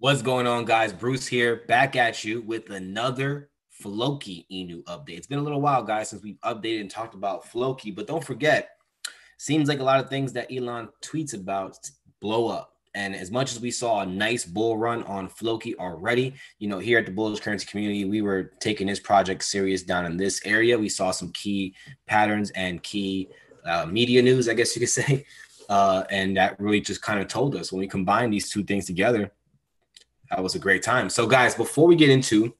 What's going on, guys? Bruce here, back at you with another Floki Inu update. It's been a little while, guys, since we've updated and talked about Floki, but don't forget, seems like a lot of things that Elon tweets about blow up. And as much as we saw a nice bull run on Floki already, here at the Bullish Currency community, we were taking this project serious down in this area. We saw some key patterns and key media news, I guess you could say. And that really just kind of told us when we combine these two things together, that was a great time. So, guys, before we get into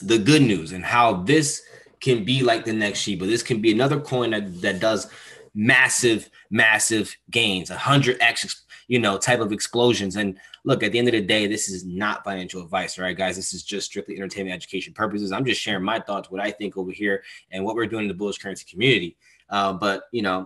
the good news and how this can be like the next SHIB, this can be another coin that does massive gains, 100x, type of explosions. And look, at the end of the day, this is not financial advice, all right, guys? This is just strictly entertainment education purposes. I'm just sharing my thoughts, what I think over here, and what we're doing in the bullish currency community. But,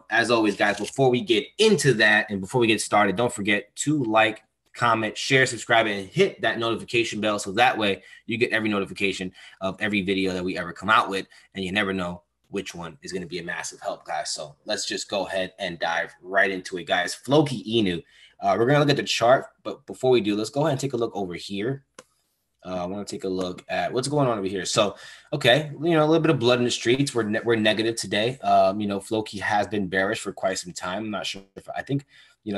as always, guys, before we get into that and before we get started, don't forget to like, comment, share, subscribe, and hit that notification bell so that way you get every notification of every video that we ever come out with, and you never know which one is going to be a massive help, guys. So let's just go ahead and dive right into it, guys. Floki Inu. We're going to look at the chart, but before we do, let's go ahead and take a look over here. I want to take a look at what's going on over here. So, okay, a little bit of blood in the streets. We're negative today. Floki has been bearish for quite some time. I'm not sure if I think,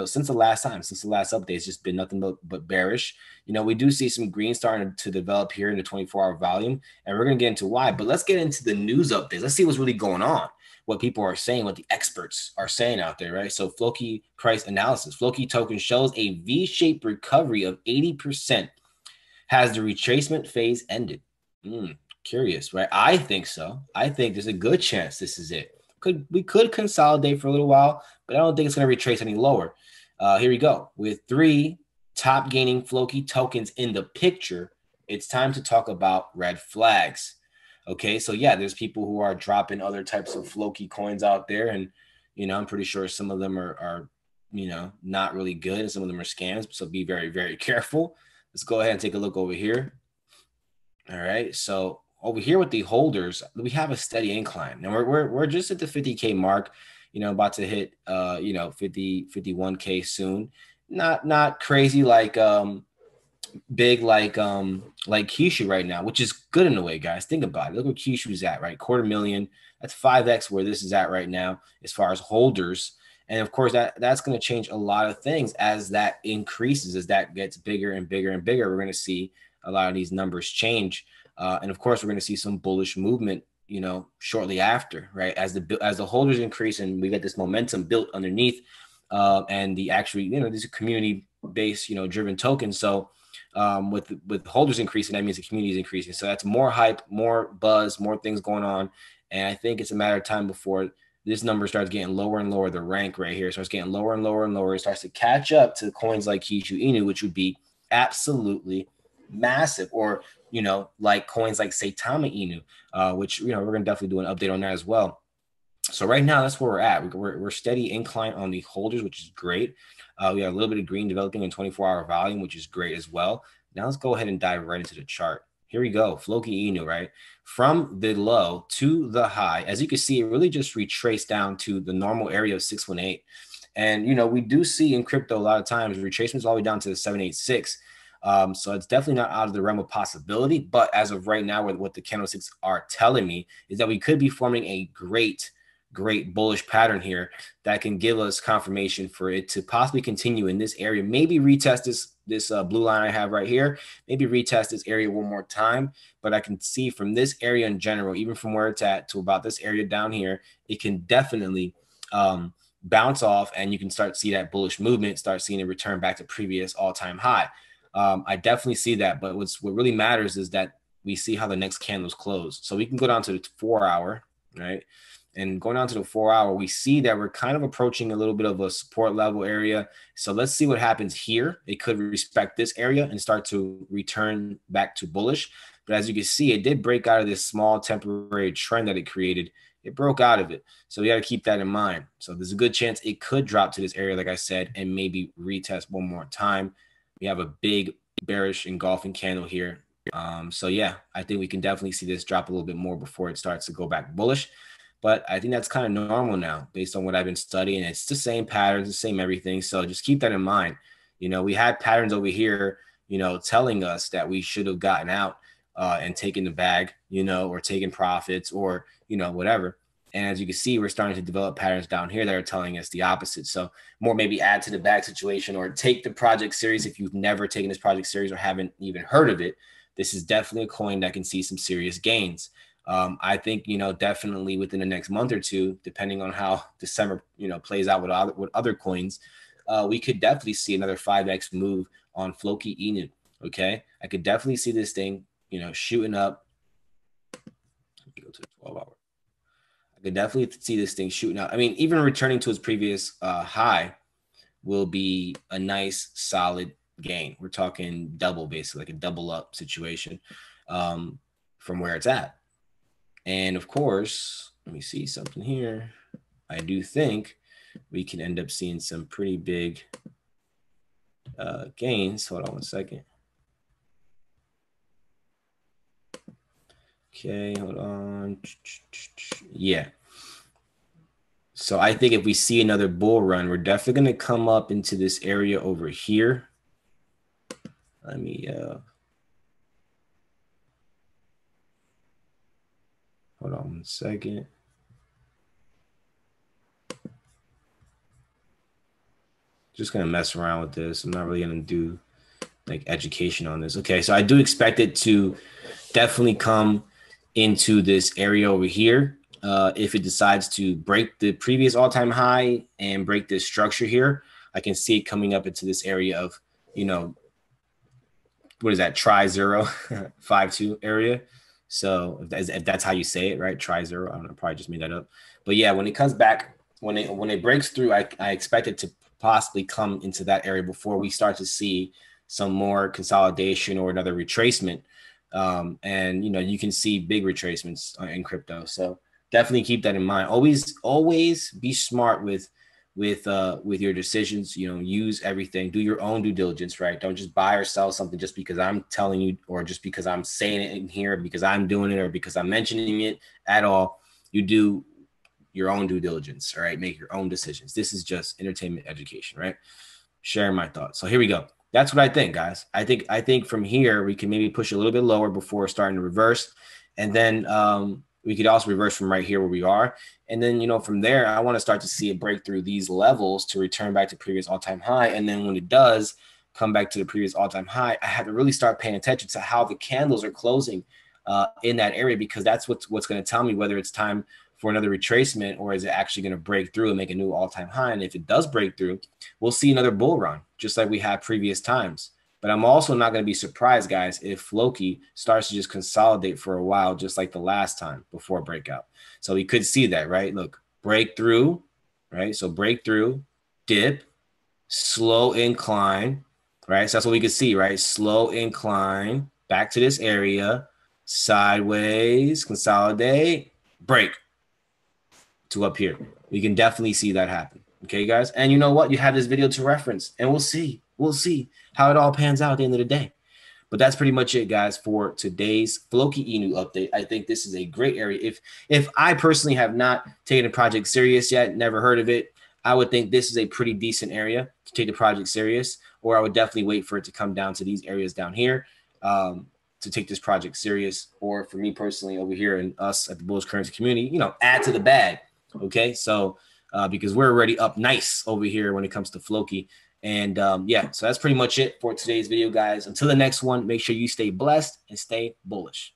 since the last update, it's just been nothing but bearish. We do see some green starting to develop here in the 24-hour volume, and we're going to get into why. But let's get into the news updates. Let's see what's really going on, what people are saying, what the experts are saying out there, right? So Floki price analysis. Floki token shows a V-shaped recovery of 80%. Has the retracement phase ended? Curious, right? I think so. I think there's a good chance this is it. We could consolidate for a little while, but I don't think it's going to retrace any lower. Here we go. With 3 top gaining Floki tokens in the picture, it's time to talk about red flags. Okay, so yeah, there's people who are dropping other types of Floki coins out there, and I'm pretty sure some of them are not really good, and some of them are scams. So be very, very careful. Let's go ahead and take a look over here. All right, so over here with the holders, we have a steady incline. Now we're just at the 50K mark, about to hit 51K soon. Not crazy like big like Kishu right now, which is good in a way, guys. Think about it. Look where Kishu's at, right? 250,000. That's 5x where this is at right now as far as holders. And of course, that's going to change a lot of things as that increases, as that gets bigger and bigger and bigger. We're going to see a lot of these numbers change. And of course, we're going to see some bullish movement, shortly after, right? As the holders increase and we get this momentum built underneath, and the actually, these are community-based, driven tokens. So with holders increasing, that means the community is increasing. So that's more hype, more buzz, more things going on. And I think it's a matter of time before this number starts getting lower and lower. The rank right here starts getting lower and lower and lower. It starts to catch up to coins like Kishu Inu, which would be absolutely massive. Or, like coins like Saitama Inu, which, we're going to definitely do an update on that as well. So right now, that's where we're at. We're steady incline on the holders, which is great. We have a little bit of green developing in 24-hour volume, which is great as well. Now let's go ahead and dive right into the chart. Here we go, Floki Inu, right? From the low to the high, as you can see, it really just retraced down to the normal area of 618. And, we do see in crypto a lot of times retracements all the way down to the 786. So it's definitely not out of the realm of possibility. But as of right now, what the candlesticks are telling me is that we could be forming a great bullish pattern here that can give us confirmation for it to possibly continue in this area. Maybe retest this blue line I have right here, maybe retest this area one more time. But I can see from this area in general, even from where it's at to about this area down here, it can definitely bounce off, and you can start to see that bullish movement, start seeing it return back to previous all-time high. I definitely see that, but what really matters is that we see how the next candles close. So we can go down to the 4-hour, right? And going down to the 4-hour, we see that we're kind of approaching a little bit of a support level area. So let's see what happens here. It could respect this area and start to return back to bullish. But as you can see, it did break out of this small temporary trend that it created. It broke out of it. So we got to keep that in mind. So there's a good chance it could drop to this area, like I said, and maybe retest one more time. We have a big bearish engulfing candle here. So yeah, I think we can definitely see this drop a little bit more before it starts to go back bullish. But I think that's kind of normal now based on what I've been studying. It's the same patterns, the same everything. So just keep that in mind. We had patterns over here, telling us that we should have gotten out and taken the bag, or taken profits, or, whatever. And as you can see, we're starting to develop patterns down here that are telling us the opposite. So more maybe add to the bag situation, or take the project series. If you've never taken this project series or haven't even heard of it, this is definitely a coin that can see some serious gains. I think, definitely within the next month or two, depending on how December, plays out with other coins, we could definitely see another 5x move on Floki Inu. Okay. I could definitely see this thing, shooting up. Let me go to the 12-hour. I could definitely see this thing shooting out. I mean, even returning to its previous high will be a nice, solid gain. We're talking double, basically, like a double up situation from where it's at. And of course, let me see something here. I do think we can end up seeing some pretty big gains. Hold on one second. Okay, hold on. Yeah. So I think if we see another bull run, we're definitely going to come up into this area over here. Let me hold on one second. Just going to mess around with this. I'm not really going to do like education on this. Okay, so I do expect it to definitely come into this area over here. If it decides to break the previous all-time high and break this structure here, I can see it coming up into this area of, what is that, tri-0, 5-2 area. So if that's how you say it, right, tri-0, I don't know, probably just made that up. But yeah, when it comes back, when it breaks through, I expect it to possibly come into that area before we start to see some more consolidation or another retracement. And you can see big retracements in crypto. So definitely keep that in mind. Always be smart with your decisions. Use everything. Do your own due diligence, right? Don't just buy or sell something just because I'm telling you, or just because I'm saying it in here, because I'm doing it, or because I'm mentioning it at all. You do your own due diligence, all right? Make your own decisions. This is just entertainment education, right? Sharing my thoughts. So here we go. That's what I think, guys. I think from here we can maybe push a little bit lower before starting to reverse, and then we could also reverse from right here where we are, and then from there I want to start to see it break through these levels to return back to previous all-time high, and then when it does come back to the previous all-time high, I have to really start paying attention to how the candles are closing in that area, because that's what's going to tell me whether it's time for another retracement, or is it actually going to break through and make a new all-time high. And if it does break through, we'll see another bull run, just like we had previous times. But I'm also not going to be surprised, guys, if Floki starts to just consolidate for a while, just like the last time before breakout. So we could see that, right? Look, breakthrough, right? So breakthrough, dip, slow incline, right? So that's what we could see, right? Slow incline, back to this area, sideways, consolidate, break to up here. We can definitely see that happen. Okay, guys. And you know what? You have this video to reference, and we'll see how it all pans out at the end of the day. But that's pretty much it, guys, for today's Floki Inu update. I think this is a great area. If I personally have not taken a project serious yet, never heard of it, I would think this is a pretty decent area to take the project serious, or I would definitely wait for it to come down to these areas down here to take this project serious. Or for me personally over here and us at the Bullish Currency community, add to the bag. Okay, so because we're already up nice over here when it comes to Floki. And yeah, so that's pretty much it for today's video, guys. Until the next one, make sure you stay blessed and stay bullish.